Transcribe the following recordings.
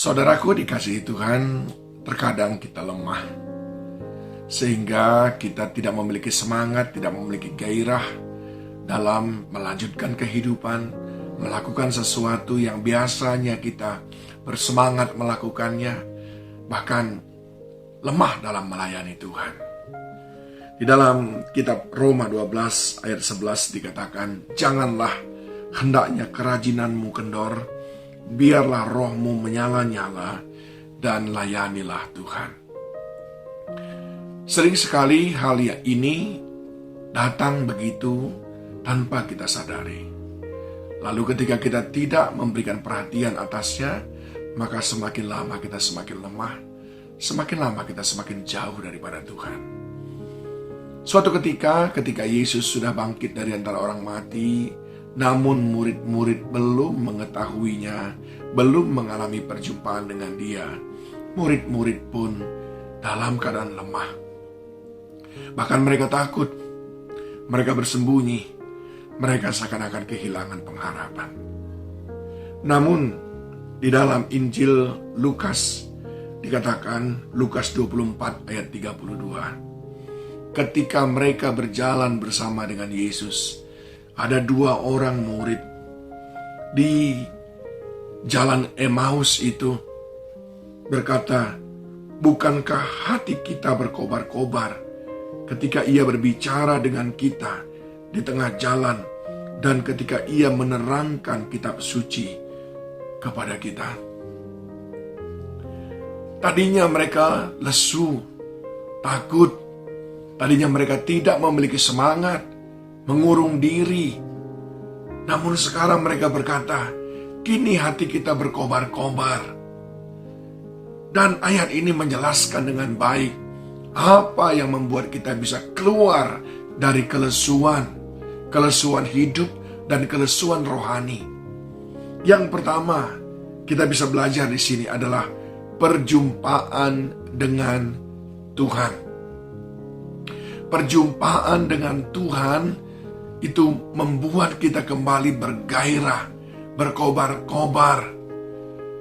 Saudaraku dikasihi Tuhan, terkadang kita lemah, sehingga kita tidak memiliki semangat, tidak memiliki gairah dalam melanjutkan kehidupan, melakukan sesuatu yang biasanya kita bersemangat melakukannya, bahkan lemah dalam melayani Tuhan. Di dalam kitab Roma 12 ayat 11 dikatakan, "Janganlah hendaknya kerajinanmu kendor, biarlah rohmu menyala-nyala dan layanilah Tuhan." Sering sekali hal ini datang begitu tanpa kita sadari. Lalu ketika kita tidak memberikan perhatian atasnya, maka semakin lama kita semakin lemah, semakin lama kita semakin jauh daripada Tuhan. Suatu ketika Yesus sudah bangkit dari antara orang mati, namun murid-murid belum mengetahuinya, belum mengalami perjumpaan dengan dia. Murid-murid pun dalam keadaan lemah. Bahkan mereka takut, mereka bersembunyi, mereka seakan-akan kehilangan pengharapan. Namun di dalam Injil Lukas dikatakan, Lukas 24 ayat 32, ketika mereka berjalan bersama dengan Yesus, ada dua orang murid di jalan Emmaus itu berkata, "Bukankah hati kita berkobar-kobar ketika ia berbicara dengan kita di tengah jalan dan ketika ia menerangkan kitab suci kepada kita?" Tadinya mereka lesu, takut. Tadinya mereka tidak memiliki semangat, mengurung diri. Namun sekarang mereka berkata, "Kini hati kita berkobar-kobar." Dan ayat ini menjelaskan dengan baik apa yang membuat kita bisa keluar dari kelesuan hidup dan kelesuan rohani. Yang pertama, kita bisa belajar di sini adalah perjumpaan dengan Tuhan. Perjumpaan dengan Tuhan itu membuat kita kembali bergairah, berkobar-kobar.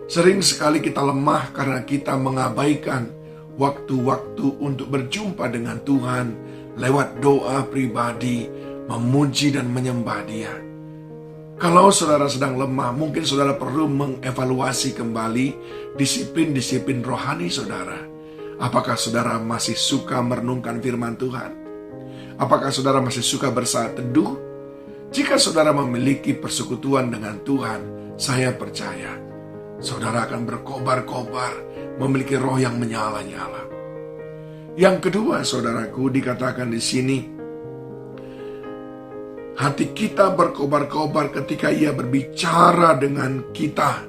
Sering sekali kita lemah karena kita mengabaikan waktu-waktu untuk berjumpa dengan Tuhan lewat doa pribadi, memuji dan menyembah Dia. Kalau saudara sedang lemah, mungkin saudara perlu mengevaluasi kembali disiplin-disiplin rohani saudara. Apakah saudara masih suka merenungkan firman Tuhan? Apakah saudara masih suka bersaat teduh? Jika saudara memiliki persekutuan dengan Tuhan, saya percaya saudara akan berkobar-kobar, memiliki roh yang menyala-nyala. Yang kedua, saudaraku, dikatakan di sini, hati kita berkobar-kobar ketika Ia berbicara dengan kita.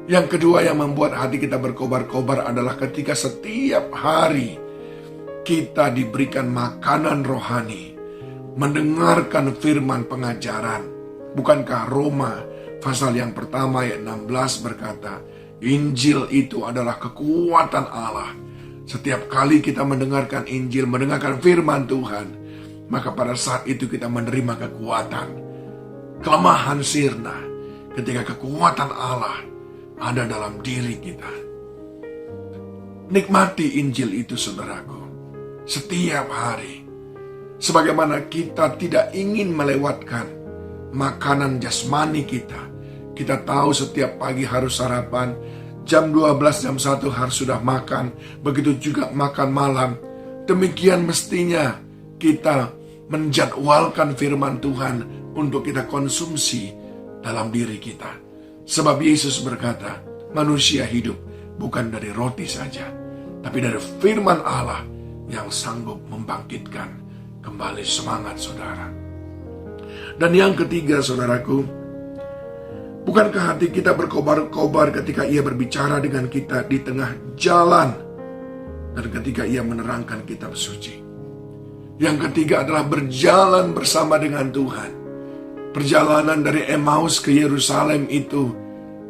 Yang kedua yang membuat hati kita berkobar-kobar adalah ketika setiap hari kita diberikan makanan rohani, mendengarkan firman pengajaran. Bukankah Roma pasal yang pertama ayat 16 berkata, Injil itu adalah kekuatan Allah. Setiap kali kita mendengarkan Injil, mendengarkan firman Tuhan, maka pada saat itu kita menerima kekuatan. Kelemahan sirna ketika kekuatan Allah ada dalam diri kita. Nikmati Injil itu, saudaraku, setiap hari. Sebagaimana kita tidak ingin melewatkan makanan jasmani kita. Kita tahu setiap pagi harus sarapan, jam 12, jam 1 harus sudah makan, begitu juga makan malam. Demikian mestinya kita menjadwalkan firman Tuhan untuk kita konsumsi dalam diri kita. Sebab Yesus berkata, manusia hidup bukan dari roti saja, tapi dari firman Allah yang sanggup membangkitkan kembali semangat saudara. Dan yang ketiga, saudaraku, bukankah hati kita berkobar-kobar ketika Ia berbicara dengan kita di tengah jalan dan ketika Ia menerangkan kitab suci? Yang ketiga adalah berjalan bersama dengan Tuhan. Perjalanan dari Emmaus ke Yerusalem itu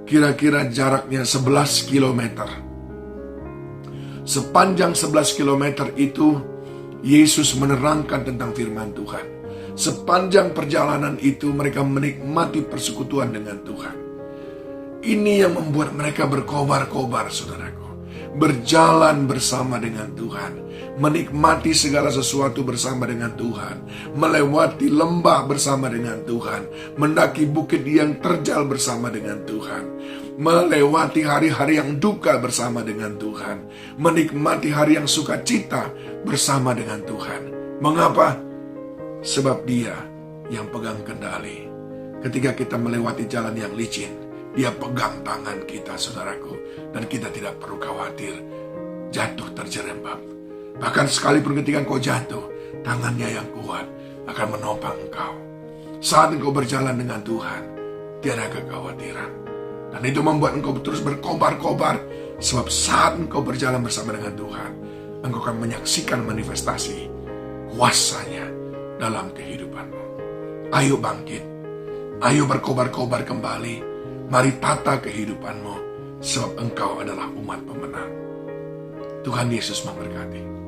kira-kira jaraknya 11 km. Sepanjang 11 km itu Yesus menerangkan tentang firman Tuhan. Sepanjang perjalanan itu mereka menikmati persekutuan dengan Tuhan. Ini yang membuat mereka berkobar-kobar, saudaraku. Berjalan bersama dengan Tuhan. Menikmati segala sesuatu bersama dengan Tuhan. Melewati lembah bersama dengan Tuhan. Mendaki bukit yang terjal bersama dengan Tuhan. Melewati hari-hari yang duka bersama dengan Tuhan. Menikmati hari yang sukacita bersama dengan Tuhan. Mengapa? Sebab Dia yang pegang kendali. Ketika kita melewati jalan yang licin, Dia pegang tangan kita, saudaraku. Dan kita tidak perlu khawatir jatuh terjerembab. Bahkan sekalipun ketika engkau jatuh, tangannya yang kuat akan menopang engkau. Saat engkau berjalan dengan Tuhan, tiada kekhawatiran. Dan itu membuat engkau terus berkobar-kobar. Sebab saat engkau berjalan bersama dengan Tuhan, engkau akan menyaksikan manifestasi kuasanya dalam kehidupanmu. Ayo bangkit. Ayo berkobar-kobar kembali. Mari tata kehidupanmu. Sebab engkau adalah umat pemenang. Tuhan Yesus memberkati.